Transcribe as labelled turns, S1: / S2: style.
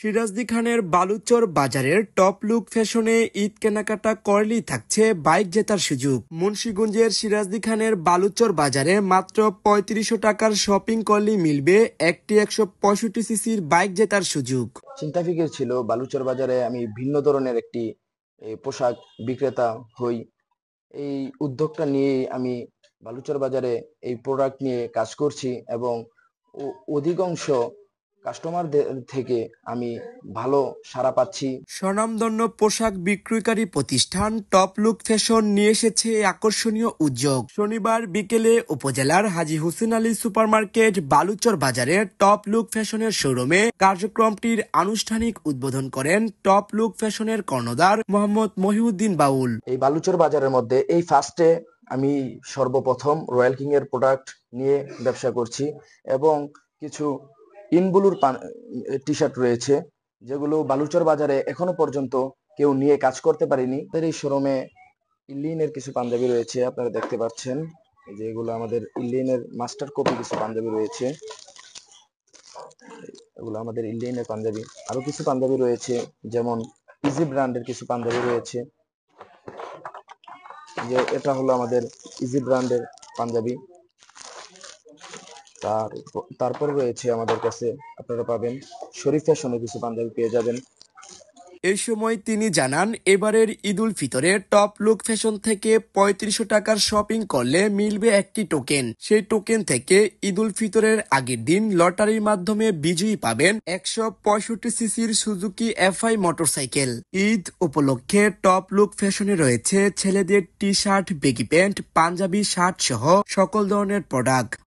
S1: সিরাজদি খানের বালুচর বাজারের top look ফ্যাশনে ঈদ কেনাকাটা করলেই থাকছে বাইক জেতার সুযোগ। মুন্সিগঞ্জের সিরাজদি খানের বালুচর বাজারে মাত্র ৩৫০০ টাকার শপিং করলেই মিলবে একটি ১৬৫ সিসির বাইক জেতার সুযোগ।
S2: চিন্তা ফিকির ছিল বালুচর বাজারে আমি ভিন্ন ধরনের একটি পোশাক বিক্রেতা হই। এই উদ্যোগটা নিয়ে আমি বালুচর বাজারে এই প্রোডাক্ট নিয়ে কাজ করছি এবং অধিকাংশ কাস্টমারদের থেকে আমি ভালো সাড়া পাচ্ছি।
S1: স্বনামধন্য পোশাক বিক্রয়কারী প্রতিষ্ঠান টপ লুক ফ্যাশন নিয়ে এসেছে আকর্ষণীয় উদ্যোগ। শনিবার বিকেলে উপজেলার হাজী হোসেন আলী সুপারমার্কেট বালুচর বাজারে টপ লুক ফ্যাশনের শোরুমে কার্যক্রমটির আনুষ্ঠানিক উদ্বোধন করেন টপ লুক ফ্যাশনের কর্ণধার মোহাম্মদ মহিউদ্দিন বাউল।
S2: এই বালুচর বাজারের মধ্যে এই ফার্স্টে আমি সর্বপ্রথম রয়্যাল কিং এর প্রোডাক্ট নিয়ে ব্যবসা করছি এবং কিছু ইনব্লুর টি শার্ট রয়েছে যেগুলো বালুচর বাজারে এখনো পর্যন্ত কেউ নিয়ে কাজ করতে পারেনি। এই শোরুমে ইল্লিনের কিছু পাঞ্জাবি রয়েছে, আপনারা দেখতে পাচ্ছেন। এই যে এগুলো আমাদের ইল্লিনের মাস্টার কপি কিছু পাঞ্জাবি রয়েছে, এগুলো আমাদের ইল্লিনের পাঞ্জাবি। আরো কিছু পাঞ্জাবি রয়েছে, যেমন ইজি ব্র্যান্ডের কিছু পাঞ্জাবি রয়েছে। যে এটা হলো আমাদের ইজি ব্র্যান্ডের পাঞ্জাবি। তারপরে রয়েছে আমাদের কাছে আপনারা পাবেন শরীফ ফ্যাশনের কিছু পাঞ্জাবি পেয়ে যাবেন।
S1: এই সময় তিনি জানান, এবারের Eid ul ফিতরে top look fashion থেকে ৩৫০০ টাকার শপিং করলে মিলবে একটি টোকেন। সেই টোকেন থেকে ঈদ উল ফিতরের আগের দিন লটারির মাধ্যমে বিজয়ী পাবেন ১৬৫ সিসির সুজুকি এফআই মোটরসাইকেল। ঈদ উপলক্ষে টপ লুক ফ্যাশনে রয়েছে ছেলেদের T shirt, baggy pant, panjabi, shirt সহ সকল ধরনের প্রোডাক্ট।